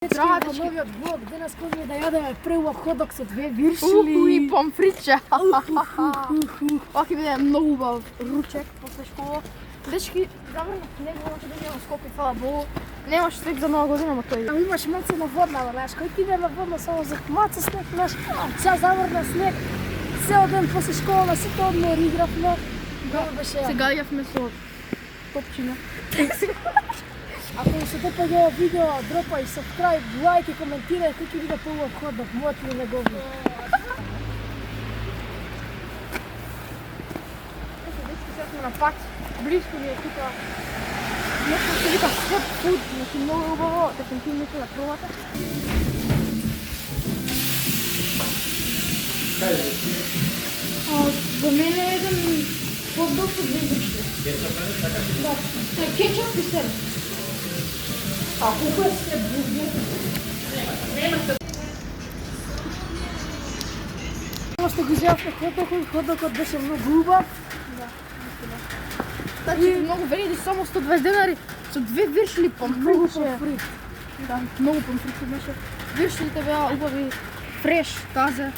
Новиот влог, денес ходиме да јадеме прв ходок со две виршили. И помфриче. Ова ќе биде многу убав ручек после школа. Дечки, заврнав него, може да идеме во Скопје, фала Богу. Немаш снег за нова година, ама тој. Имаш малце на водна, знаеш, кој ти иде на водна само за малце снег, знаеш. Сега заврна снег, цел ден после школа, сите одмори игравме. Сега јавме со топчина. Ако ви се допаѓа видео, дропај subscribe, лайк и коментирај кој ќе биде првиот ходок, мојот или неговиот. Дечки, сега сме на пат, близко ми е тука. Нешто се вика Swap Food, значи многу убаво, дефинитивно на пробата. За мене е еден хот-дог со две вирши. Да, тој кетчуп и сир. А колко е се бургер? Нема се. Што го изјавме ходокот беше многу убав. Значи многу вреди само 120 денари со две виршили Многу помфриче. помфрит. Да, многу помфриче беше. Виршилите беа убави, фреш, тазе.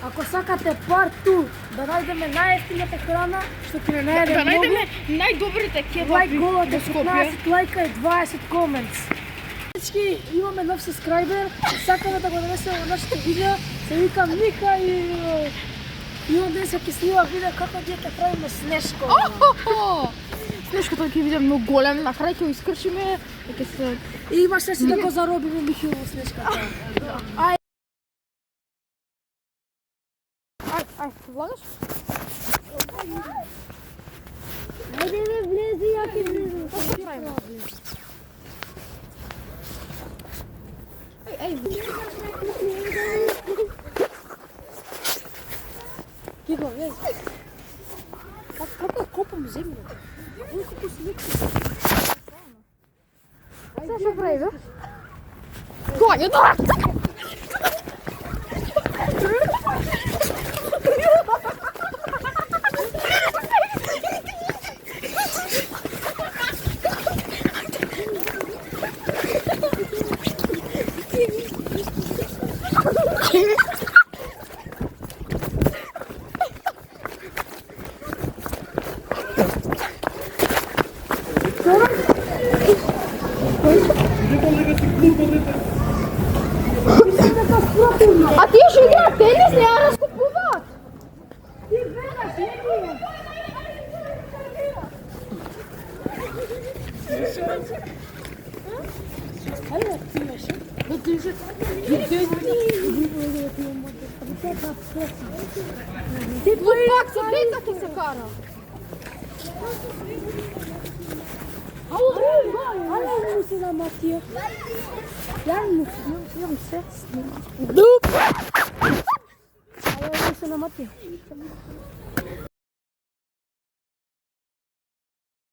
Ако сакате part 2 да најдеме најефтината храна, што ќе не најде Да многу, најдеме најдобрите кебапи лайк голате во Скопје. 15 лайка и 20 коментс. Всички имаме нов сабскрајбер, сакаме да го донесеме во нашите видео, се викам Мика и он денеска ќе снима видео како ние ќе правиме Снешко. Снешкото ќе биде многу голем, на крај ќе го искршиме и ќе се... И имаш шанси да го заробиме Михил во Снешката. Ај, Ај, влагаш? ајде ме влези, ја ќе влезам. Што ќе правиме? Еј, Кико, влези. Како копам земјата? Колку снег. сега што прави, бе? Кој, да! А тие што играат тенис не ја раскупуваат. Ти гледаш, не ти. Ајде, ти имаш. Да ти Ти пак со деца ќе се кара. Ало, му се на Матија. Јам се снима. Дуп! Ало, му се на Матија.